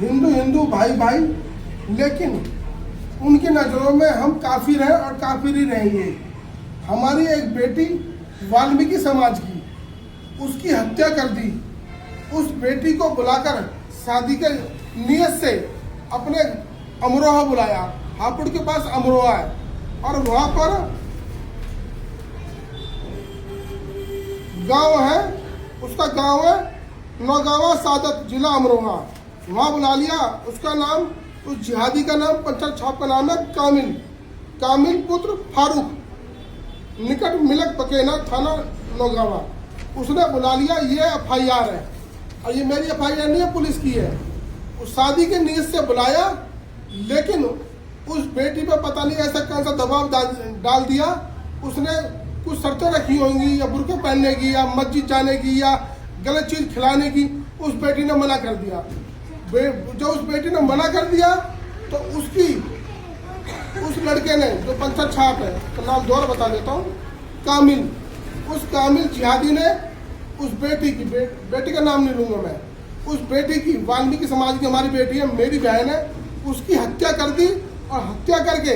हिंदू हिंदू भाई भाई, लेकिन उनकी नज़रों में हम काफिर हैं और काफिर ही रहेंगे। हमारी एक बेटी वाल्मीकि समाज की, उसकी हत्या कर दी। उस बेटी को बुलाकर शादी के नियत से अपने अमरोहा बुलाया। हापुड़ के पास अमरोहा है और वहाँ पर गांव है, उसका गांव है नौगावा सादत, जिला अमरोहा। वहाँ बुला लिया। उसका नाम, उस जिहादी का नाम, पंचायत छाप का नाम है कामिल, कामिल पुत्र फारूक, निकट मिलक बकेना, थाना नौगावा। उसने बुला लिया। ये FIR है और ये मेरी FIR नहीं है, पुलिस की है। उस शादी के नीयत से बुलाया, लेकिन उस बेटी पे पता नहीं ऐसा कौन सा दबाव डाल दिया। उसने कुछ शर्तें रखी होंगी, या बुर्के पहनने की, या मस्जिद जाने की, या गलत चीज़ खिलाने की। उस बेटी ने मना कर दिया। जब उस बेटी ने मना कर दिया तो उस लड़के ने, जो पंचायत छाप है, तो नाम दोबारा बता देता हूँ, कामिल, उस कामिल जिहादी ने उस बेटी की, बेटी का नाम नहीं लूँगा मैं, उस बेटी की, वाल्मीकि समाज की हमारी बेटी है, मेरी बहन है, उसकी हत्या कर दी। और हत्या करके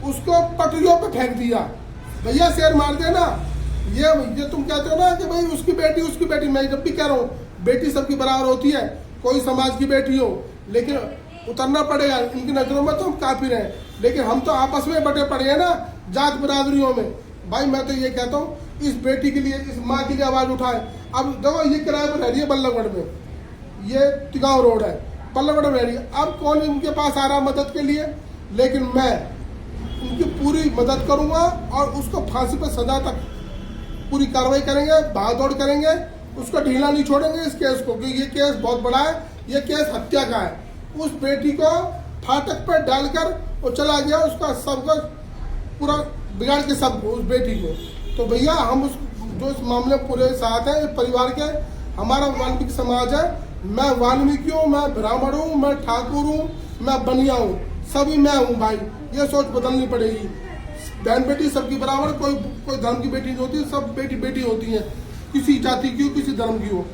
उसको पटरियों पे फेंक दिया। भैया शेर मार देना। ये तुम कहते हो ना कि भाई उसकी बेटी। मैं जब भी कह रहा हूँ, बेटी सबकी बराबर होती है, कोई समाज की बेटी हो, लेकिन उतरना पड़ेगा। इनकी नज़रों में तो हम काफिर हैं, लेकिन हम तो आपस में बटे पड़े हैं ना, जात बरादरियों में। भाई मैं तो ये कहता हूँ, इस बेटी के लिए, इस माँ के लिए आवाज़ उठाए। अब देखो, ये किराए पर रह रही है बल्लभगढ़ में, ये तिगांव रोड है, बल्लभगढ़ में रह रही है। अब कौन इनके पास आ रहा मदद के लिए, लेकिन मैं उनकी पूरी मदद करूँगा और उसको फांसी पर सजा तक पूरी कार्रवाई करेंगे, भागदौड़ करेंगे, उसको ढीला नहीं छोड़ेंगे इस केस को, क्योंकि ये केस बहुत बड़ा है। ये केस हत्या का है। उस बेटी को फाटक पर डालकर वो चला गया, उसका सबको पूरा बिगाड़ के सबको, उस बेटी को। तो भैया हम उस, जो इस मामले पूरे साथ हैं, परिवार के, हमारा वाल्मीकि समाज है। मैं वाल्मीकि हूँ, मैं ब्राह्मण हूँ, मैं ठाकुर हूँ, मैं बनिया हूँ, सभी मैं हूँ भाई। ये सोच बदलनी पड़ेगी। बहन बेटी सबकी बराबर, कोई धर्म की बेटी नहीं होती, सब बेटी बेटी होती हैं, किसी जाति की हो, किसी धर्म की हो।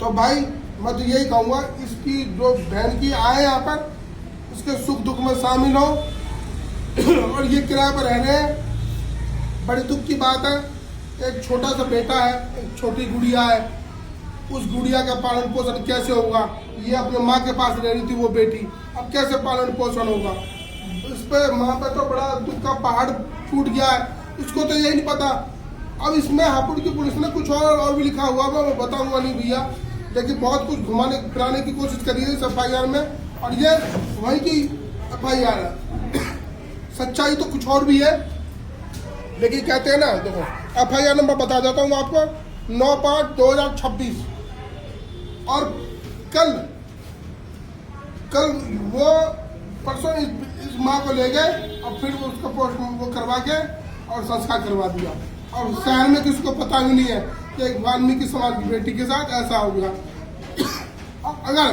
तो भाई मैं तो यही कहूँगा, इसकी जो बहन की आए यहाँ पर, इसके सुख दुख में शामिल हो। और ये किराए पर रह रहे हैं, बड़ी दुख की बात है। एक छोटा सा बेटा है, एक छोटी गुड़िया है, उस गुड़िया का पालन पोषण कैसे होगा। ये अपने माँ के पास रह रही थी वो बेटी, अब कैसे पालन पोषण होगा। इस पे माँ पे तो बड़ा दुख का पहाड़ टूट गया है। इसको तो यही नहीं पता। अब इसमें हापुड़ की पुलिस ने कुछ और भी लिखा हुआ है, मैं बताऊंगा नहीं भैया, लेकिन बहुत कुछ घुमाने फिराने की कोशिश करी है इस FIR में, और ये वहीं की FIR है। सच्चाई तो कुछ और भी है, लेकिन कहते हैं ना, देखो FIR नंबर बता देता हूँ आपको, 9/5/2026। और कल वो परसों इस माँ को ले गए और फिर उसका पोस्ट वो करवा के और संस्कार करवा दिया। और शहर में किसी को पता भी नहीं है कि एक वाल्मीकि समाज की बेटी के साथ ऐसा हो गया। अगर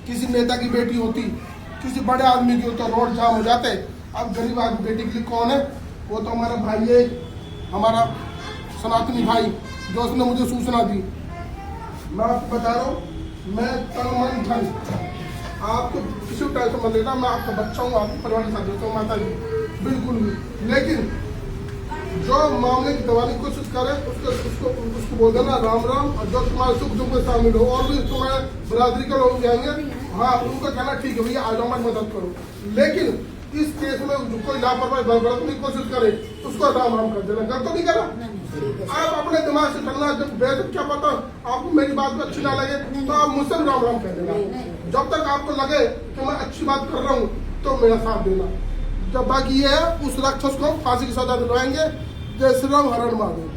किसी नेता की बेटी होती, किसी बड़े आदमी की होती, तो रोड जाम हो जाते। अब गरीब आदमी बेटी के लिए कौन है? वो तो हमारा भाई है, हमारा सनातनी भाई, जो उसने मुझे सूचना दी। मैं आपको बता रहा हूँ, मैं तन मन धन आपको किसी टाइप से मत लेना। मैं आपका बच्चा हूँ, आपके परिवार के साथ रहता हूँ माता जी, बिल्कुल भी। लेकिन जो मामले की दबाने की कोशिश करे, उसको बोल देना राम राम। और जो तुम्हारे सुख दुख में शामिल हो, और भी तुम्हारे बरादरी के लोग जाएंगे, हाँ, उनका कहना ठीक है भैया, आ जाओ, मैं मदद करो। लेकिन इस केस में जो कोई लापरवाही बरतने की कोशिश करे, उसको राम राम कर देना। गलत तो नहीं करा। आप अपने दिमाग से चलना। जब बेशक क्या पता आपको मेरी बात में अच्छी ना लगे, तो आप मुझसे राम राम कह देना। जब तक आपको लगे कि मैं अच्छी बात कर रहा हूँ, तो मेरा साथ देना। जब बाकी ये है, उस राक्षस को फांसी की सजा दिलवाएंगे। जय श्री राम, हरण महादेव।